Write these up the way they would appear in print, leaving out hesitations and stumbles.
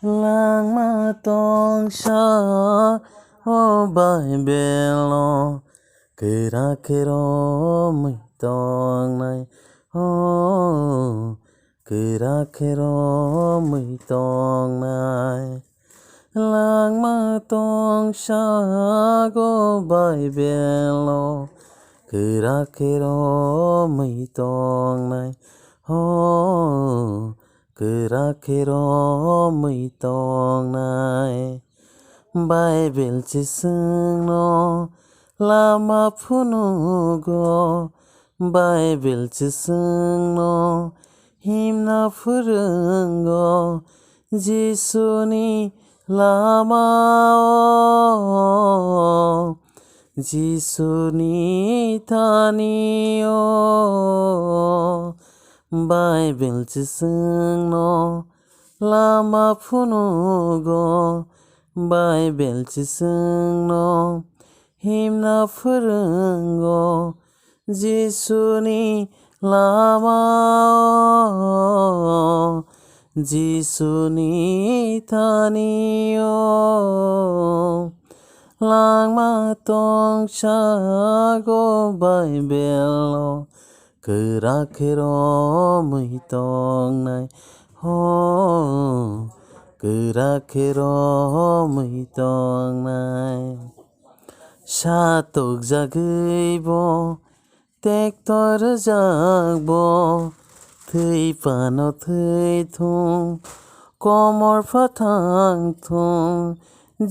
lang ma tong sha o bai belo kera kero mui tong nai o kera kero mui tong nai lang ma tong sha go bai belo kera kero mui tong nai o kera kero mui tong nai bai bel chi sung no lama phunu go bai bel chi sung no himna phurung go jisuni lama o jisuni thani o Bible chi sung no lama phunu go Bible chi sung no himna phurung go jisuni lama o jisuni thani o lang ma tong sha go Bible kera kero mui tong nai ho kera kero mui tong nai sa tok jagui bo tek tor jagbo thei pano thei thung komor phathang thung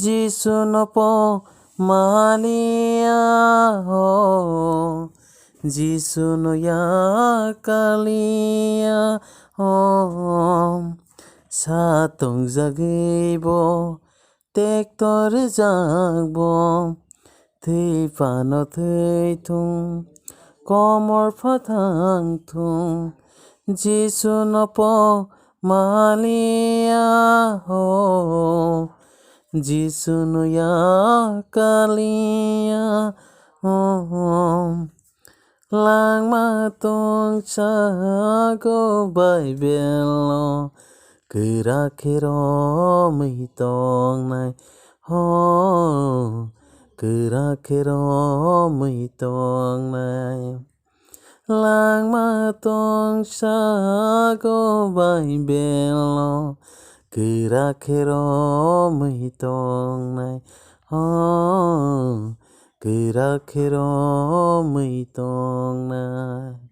jisu no po malia ho Jisu no ya kalia om satong jagbo tek tor jagbo thei pano thei thung komor phathang thung Jisu no po malia ho Jisu no ya kalia om lang ma tong cha go bai belo kera kero mui tong nai ho kera kero mui tong nai lang ma tong cha go bai belo kera kero mui tong nai ho kera kero mui tong nai